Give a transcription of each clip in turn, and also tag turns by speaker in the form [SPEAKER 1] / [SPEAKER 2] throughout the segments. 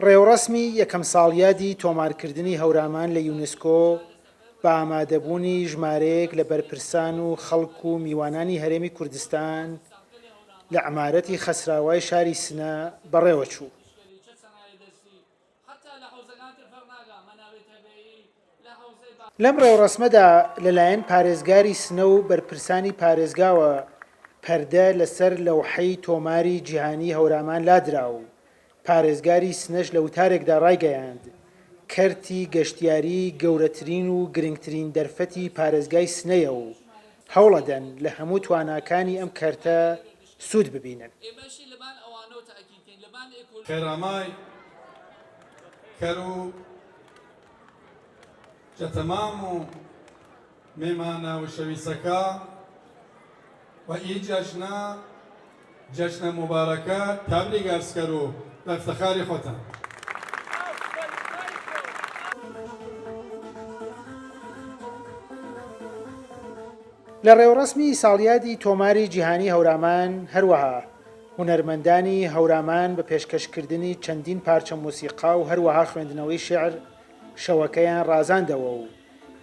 [SPEAKER 1] ڕێوەڕەسمی یەکەم ساڵیادی تۆمارکردنی هەورامان لە یونسکۆ بە ئامادەبوونی ژمارەیەک لە بەرپرسان و خەڵک و میوانانی هەرێمی کوردستان لە عمارەتی خەسراوای شاری سنە بەڕێوە چوو. لەم ڕێوەڕەسمەدا لەلایەن پارێزگاری سنە و بەرپرسانی پارێزگاوە پەردە لەسەر لەوحەی تۆماری جیهانی هەورامان لادرا و پارێزگاری سنەش لە وتارێکدا ڕایگەیاند کەرتی گەشتیاری گەورەترین و گرنگترین دەرفەتی پارێزگای سنەیە و هەوڵەدەن لە هەموو تواناکانی ئەم کەرتە سوود ببینن.
[SPEAKER 2] خێرامای کەرو تەمام و مێمانە و شەویستەکە و ئی جەشنە مبارەکە تابلی گارسکەر و بە افتخاری خۆتان.
[SPEAKER 1] لە ڕێوەڕەسمی ساڵیادی تۆماری جیهانی هەورامان هەروەها هونەرمەندانی هەورامان بە پێشکەشکردنی چەندین پارچە موسیقا و هەروەها خوێندنەوەی شێعر شەوەکەیان ڕازاندەوە و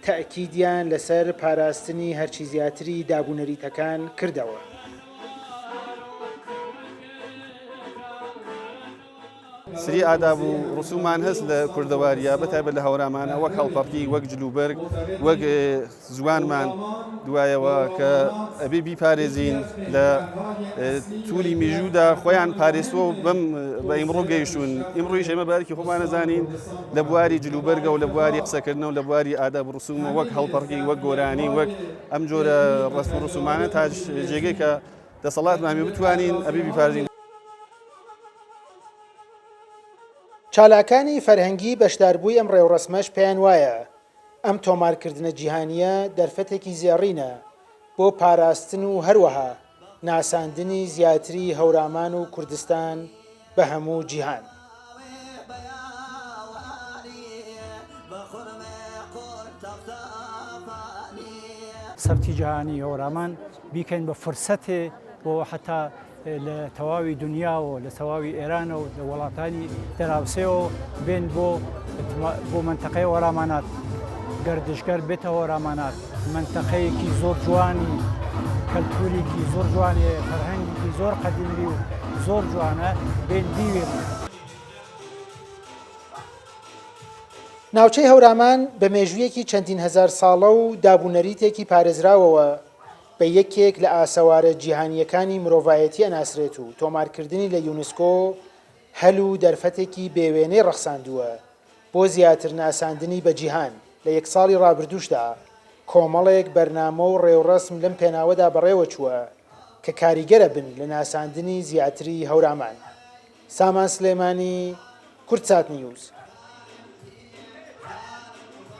[SPEAKER 1] تەئکیدیان لەسەر پاراستنی هەرچی زیاتری دابوونەریتەکان کردەوە.
[SPEAKER 3] سری ئاداب و ڕسومان هەست لە کوردەواریە بەتایبەت لە هەورامانە وەک هەڵپەڕکی وەک جلوبەرگ وەک زوانمان دوایەوە کە ئەبێ بیپارێزین لە توولی میژوودا خۆیان پارێزتووە بەم بە ئیمڕۆ گەیشتون. ئیمڕۆیش ئێمە بارێکی خۆمان نەزانین لە بواری جلوبەرگە و لە بواری قسەکردنەوە لە بواری ئاداب و ڕسومە وەک هەڵپەڕکی وەک گۆرانی وەک ئەم جۆرە ڕسم و ڕسومانە تا جێگەی کە دەسەڵاتمان بتوانین ئەبێ بیپارێزین.
[SPEAKER 1] چالاکانی فەرهەنگی بەشداربووی ئەم ڕێوەڕەسمەش پێیان وایە ئەم تۆمارکردنە جیهانیە دەرفەتێکی زێڕینە بۆ پاراستن و هەروەها ناساندنی زیاتری هەورامان و کوردستان بە هەموو جیهان.
[SPEAKER 4] سەرتی جیهانی هەورامان بیکەین بە فرسەتێ بۆ حتا لە تەواوی دنیا و لە تەواوی ئێرانە و لە وڵاتانی دەراوسێەوە بێن بۆ منتەقەی هەورامانات گەردشگەر بێتە هەورامانات منتەقەیەکی زۆر جوانی کەلتوریکی زۆر جوانێ فەرهەنگێکی زۆر قەدیمی و زۆر جوانە بێن بیوێن.
[SPEAKER 1] ناوچەی هەورامان بە مێژوویەکی چەندین هەزار ساڵە و دابوونەریتێکی پارێزراوەوە بە یەکێک لە ئاسەوارە جیهانیەکانی مرۆڤایەتی ئەناسرێت و تۆمارکردنی لە یونسکۆ هەل و دەرفەتێکی بێوێنەی ڕەخساندووە بۆ زیاتر ناساندنی بە جیهان. لە یەک ساڵی ڕابردووشدا کۆمەڵێک بەرنامە و ڕێوەڕەسم لەم پێناوەدا بەڕێوە چووە کە کاریگەرە بن لە ناساندنی زیاتری هەورامان. سامان سلێمانی، کورتسات نیوز.